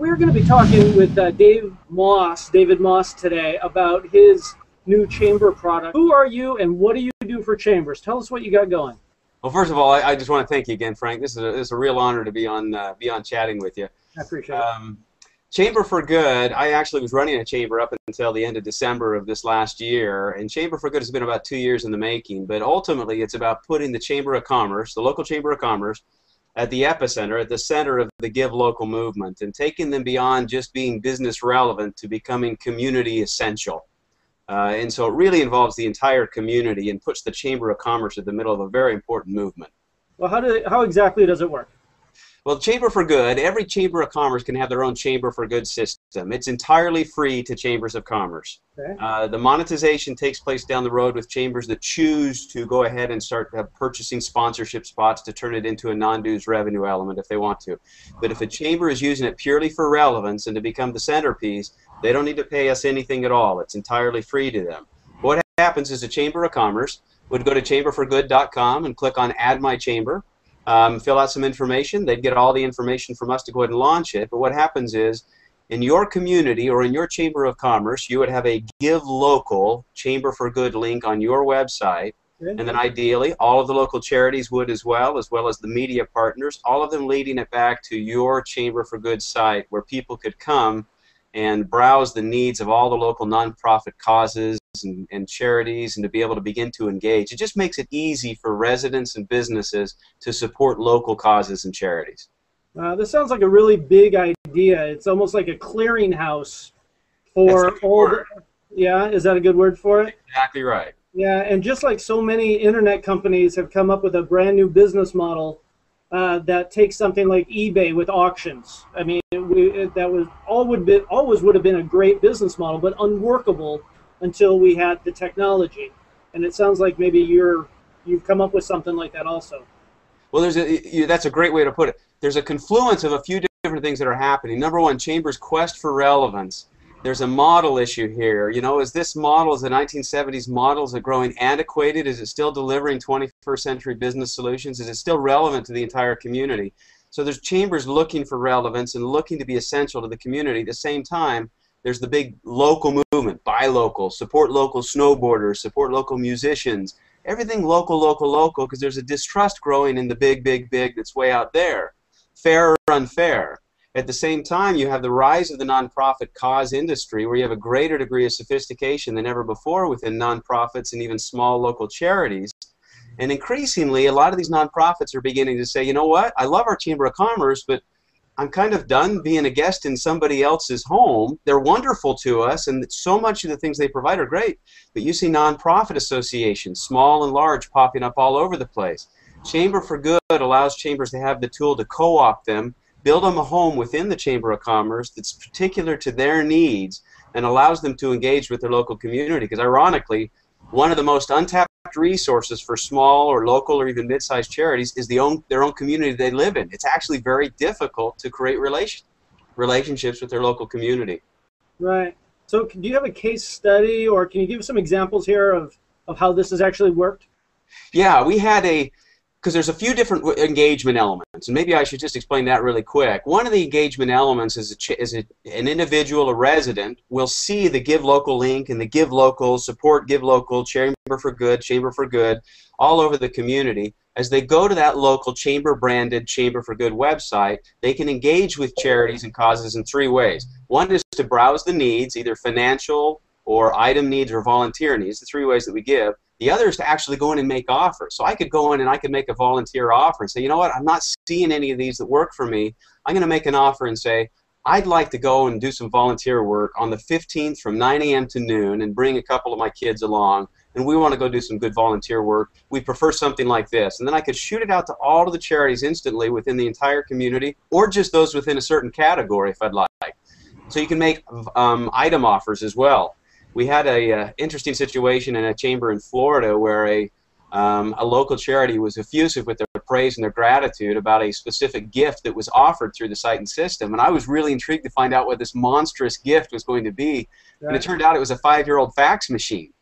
we're going to be talking with David Moss today about his new chamber product. Who are you and what do you do for chambers? Tell us what you got going. Well, first of all, I just want to thank you again, Frank. This is a real honor to be on chatting with you. I appreciate it. Chamber for Good, I actually was running a chamber up until the end of December of this last year, and Chamber for Good has been about 2 years in the making, but ultimately it's about putting the Chamber of Commerce, the local Chamber of Commerce, at the epicenter, at the center of the Give Local movement, and taking them beyond just being business relevant to becoming community essential. And so it really involves the entire community and puts the Chamber of Commerce at the middle of a very important movement. Well, how exactly does it work? Well, Chamber for Good, every Chamber of Commerce can have their own Chamber for Good system. It's entirely free to Chambers of Commerce. Okay. The monetization takes place down the road with chambers that choose to go ahead and start purchasing sponsorship spots to turn it into a non-dues revenue element if they want to. But if a chamber is using it purely for relevance and to become the centerpiece, they don't need to pay us anything at all. It's entirely free to them. What happens is a Chamber of Commerce would go to chamberforgood.com and click on Add My Chamber. Fill out some information. They'd get all the information from us to go ahead and launch it. But what happens is, in your community or in your Chamber of Commerce, you would have a Give Local Chamber for Good link on your website. And then ideally, all of the local charities would as well as the media partners, all of them leading it back to your Chamber for Good site where people could come and browse the needs of all the local nonprofit causes and charities, and to be able to begin to engage. It just makes it easy for residents and businesses to support local causes and charities. This sounds like a really big idea. It's almost like a clearinghouse for all. Yeah, is that a good word for it? Exactly right. Yeah, and just like so many internet companies have come up with a brand new business model that takes something like eBay with auctions. I mean, that was always would have been a great business model, but unworkable until we had the technology. And it sounds like maybe you've come up with something like that also. Well, that's a great way to put it. There's a confluence of a few different things that are happening. Number one, Chamber's quest for relevance. There's a model issue here. You know, is this model, is the 1970s model, is it growing antiquated? Is it still delivering 21st century business solutions? Is it still relevant to the entire community? So there's chambers looking for relevance and looking to be essential to the community. At the same time, there's the big local movement, buy local, support local snowboarders, support local musicians, everything local, local, local, because there's a distrust growing in the big, big, big that's way out there. Fair or unfair. At the same time, you have the rise of the nonprofit cause industry where you have a greater degree of sophistication than ever before within nonprofits and even small local charities. And increasingly, a lot of these nonprofits are beginning to say, you know what, I love our Chamber of Commerce, but I'm kind of done being a guest in somebody else's home. They're wonderful to us, and so much of the things they provide are great. But you see nonprofit associations, small and large, popping up all over the place. Chamber for Good allows chambers to have the tool to co-opt them, build them a home within the Chamber of Commerce that's particular to their needs and allows them to engage with their local community. Because ironically, one of the most untapped resources for small or local or even mid-sized charities is their own community they live in. It's actually very difficult to create relationships with their local community. Right. So do you have a case study, or can you give some examples here of how this has actually worked? Yeah, we had because there's a few different engagement elements, and maybe I should just explain that really quick. One of the engagement elements is an individual, a resident, will see the Give Local link and the Give Local, support Give Local, Chamber for Good, all over the community. As they go to that local chamber-branded Chamber for Good website, they can engage with charities and causes in three ways. One is to browse the needs, either financial or item needs or volunteer needs, the three ways that we give. The other is to actually go in and make offers. So I could go in and I could make a volunteer offer and say, you know what, I'm not seeing any of these that work for me. I'm going to make an offer and say, I'd like to go and do some volunteer work on the 15th from 9 a.m. to noon and bring a couple of my kids along, and we want to go do some good volunteer work. We prefer something like this. And then I could shoot it out to all of the charities instantly within the entire community, or just those within a certain category if I'd like. So you can make item offers as well. We had a interesting situation in a chamber in Florida where a local charity was effusive with their praise and their gratitude about a specific gift that was offered through the site and system. And I was really intrigued to find out what this monstrous gift was going to be. Right. And it turned out it was a 5-year-old fax machine.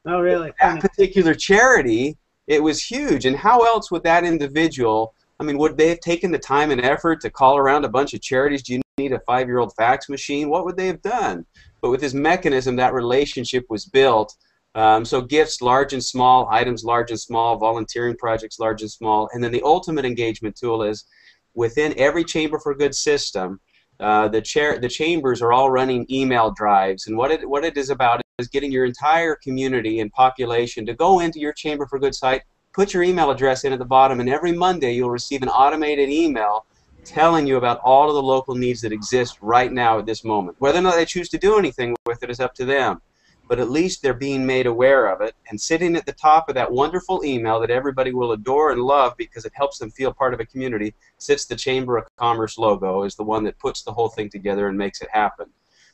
Oh, really? That particular charity, it was huge. And how else would that individual, I mean, would they have taken the time and effort to call around a bunch of charities? Do you need a 5-year-old fax machine, what would they have done? But with this mechanism, that relationship was built. So gifts large and small, items large and small, volunteering projects large and small, and then the ultimate engagement tool is within every Chamber for Good system, the chambers are all running email drives, and what it is about is getting your entire community and population to go into your Chamber for Good site, put your email address in at the bottom, and every Monday you'll receive an automated email telling you about all of the local needs that exist right now at this moment. Whether or not they choose to do anything with it is up to them, but at least they're being made aware of it, and sitting at the top of that wonderful email that everybody will adore and love because it helps them feel part of a community sits the Chamber of Commerce logo, is the one that puts the whole thing together and makes it happen.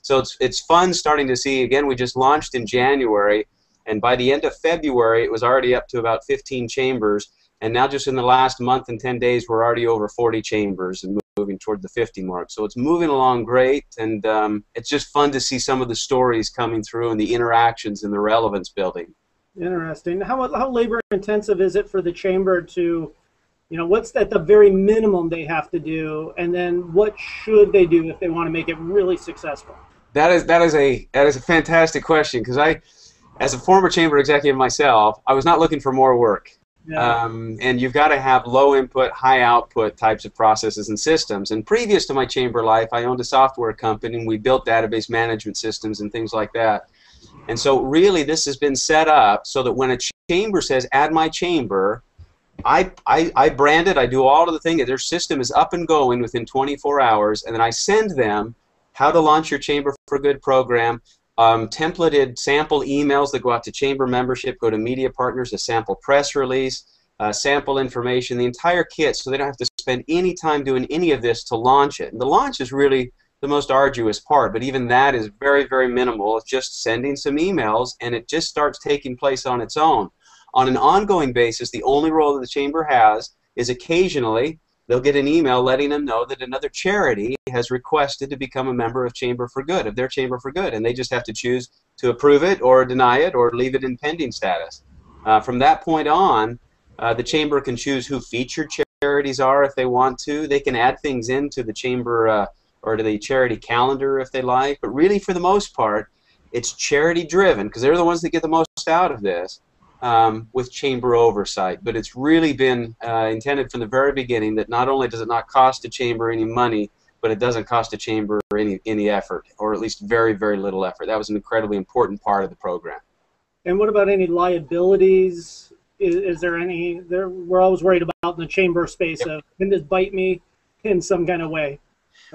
So it's fun starting to see. Again, we just launched in January, and by the end of February it was already up to about 15 chambers, and now just in the last month and 10 days we're already over 40 chambers and moving toward the 50 mark. So it's moving along great, and it's just fun to see some of the stories coming through and the interactions and the relevance building. Interesting. How labor intensive is it for the chamber to, what's at the very minimum they have to do, and then what should they do if they want to make it really successful? That is a fantastic question, because as a former chamber executive myself, I was not looking for more work. Yeah. And you've got to have low input, high output types of processes and systems. And previous to my chamber life, I owned a software company, and we built database management systems and things like that. And so really this has been set up so that when a chamber says, add my chamber, I brand it, I do all of the things. Their system is up and going within 24 hours, and then I send them how to launch your Chamber for Good program, templated sample emails that go out to chamber membership, go to media partners, a sample press release, sample information, the entire kit, so they don't have to spend any time doing any of this to launch it. And the launch is really the most arduous part, but even that is very, very minimal. It's just sending some emails, and it just starts taking place on its own. On an ongoing basis, the only role that the chamber has is occasionally they'll get an email letting them know that another charity has requested to become a member of Chamber for Good, of their Chamber for Good, and they just have to choose to approve it or deny it or leave it in pending status. From that point on, the chamber can choose who featured charities are if they want to. They can add things into the chamber or to the charity calendar if they like, but really for the most part, it's charity driven because they're the ones that get the most out of this. With chamber oversight, but it's really been intended from the very beginning that not only does it not cost a chamber any money, but it doesn't cost a chamber any effort, or at least very, very little effort. That was an incredibly important part of the program. And what about any liabilities? Is there any? We're always worried about in the chamber space of, can this bite me in some kind of way?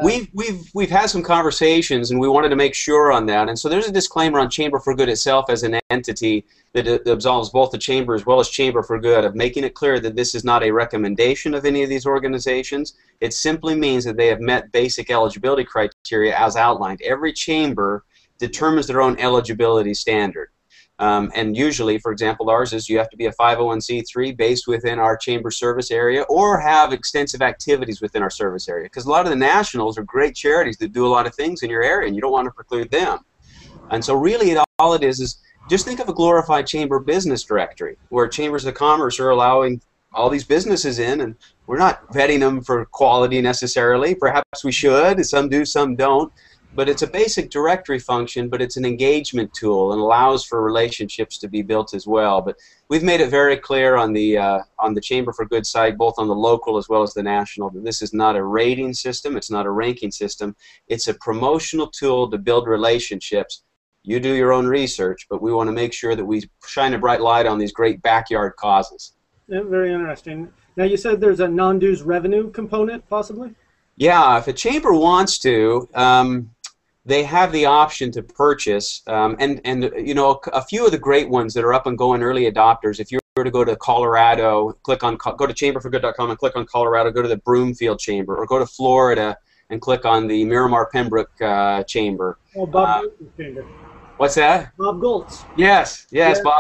We've had some conversations, and we wanted to make sure on that. And so there's a disclaimer on Chamber for Good itself as an entity that absolves both the chamber as well as Chamber for Good, of making it clear that this is not a recommendation of any of these organizations. It simply means that they have met basic eligibility criteria as outlined. Every chamber determines their own eligibility standard. And usually, for example, ours is you have to be a 501c3 based within our chamber service area or have extensive activities within our service area. Because a lot of the nationals are great charities that do a lot of things in your area, and you don't want to preclude them. And so really all it is just think of a glorified chamber business directory where chambers of commerce are allowing all these businesses in, and we're not vetting them for quality necessarily. Perhaps we should. Some do, some don't. But it's a basic directory function, but it's an engagement tool and allows for relationships to be built as well. But we've made it very clear on the Chamber for Good site, both on the local as well as the national, that this is not a rating system, it's not a ranking system, it's a promotional tool to build relationships. You do your own research, but we want to make sure that we shine a bright light on these great backyard causes. Yeah, very interesting. Now you said there's a non-dues revenue component, possibly? Yeah, if a chamber wants to, they have the option to purchase, and you know, a few of the great ones that are up and going early adopters. If you were to go to Colorado, go to chamberforgood.com and click on Colorado, go to the Broomfield Chamber, or go to Florida and click on the Miramar Pembroke Chamber. Oh, Bob Goltz's chamber. What's that? Bob Goltz. Yes, yes, yeah.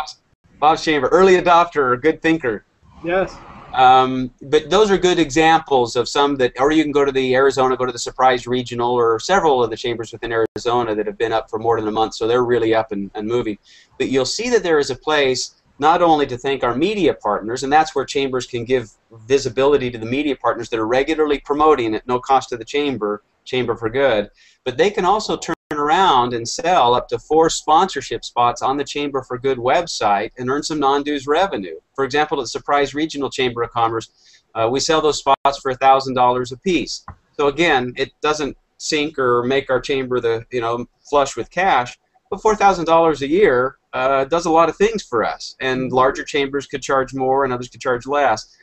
Bob's chamber, early adopter, good thinker. Yes. But those are good examples of some that, or you can go to the Arizona, go to the Surprise Regional, or several of the chambers within Arizona that have been up for more than a month, so they're really up and moving. But you'll see that there is a place not only to thank our media partners, and that's where chambers can give visibility to the media partners that are regularly promoting at no cost to the chamber Chamber for Good, but they can also turn around and sell up to 4 sponsorship spots on the Chamber for Good website and earn some non-dues revenue. For example, at Surprise Regional Chamber of Commerce, we sell those spots for $1,000 a piece. So again, it doesn't sink or make our chamber flush with cash, but $4,000 a year does a lot of things for us. And larger chambers could charge more, and others could charge less.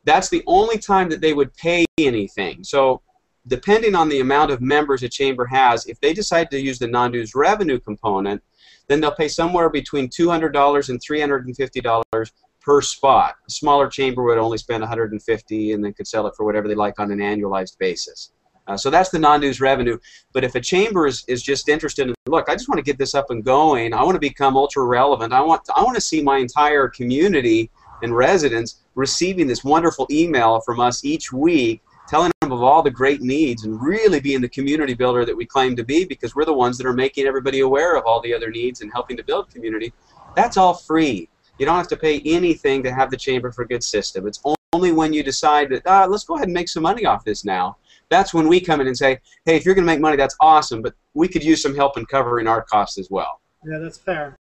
That's the only time that they would pay anything. So depending on the amount of members a chamber has, if they decide to use the non-dues revenue component, then they'll pay somewhere between $200 and $350 per spot. A smaller chamber would only spend $150 and then could sell it for whatever they like on an annualized basis. So that's the non-dues revenue. But if a chamber is just interested in, look, I just want to get this up and going, I want to become ultra relevant, I want to see my entire community and residents receiving this wonderful email from us each week, telling them of all the great needs and really being the community builder that we claim to be, because we're the ones that are making everybody aware of all the other needs and helping to build community. That's all free. You don't have to pay anything to have the Chamber for Good system. It's only when you decide that, let's go ahead and make some money off this now. That's when we come in and say, hey, if you're going to make money, that's awesome, but we could use some help in covering our costs as well. Yeah, that's fair.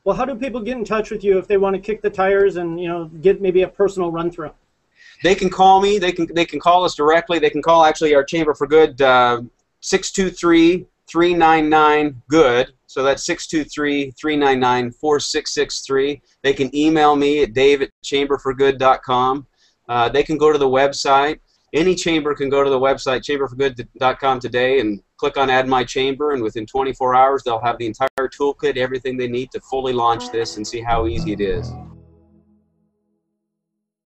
Well, how do people get in touch with you if they want to kick the tires and get maybe a personal run through? They can call me. They can call us directly. They can call actually our Chamber for Good 623-399-GOOD. So that's 623-399-4663. They can email me at dave@chamberforgood.com. They can go to the website. Any chamber can go to the website chamberforgood.com today and click on Add My Chamber, and within 24 hours they'll have the entire toolkit, everything they need to fully launch this and see how easy it is.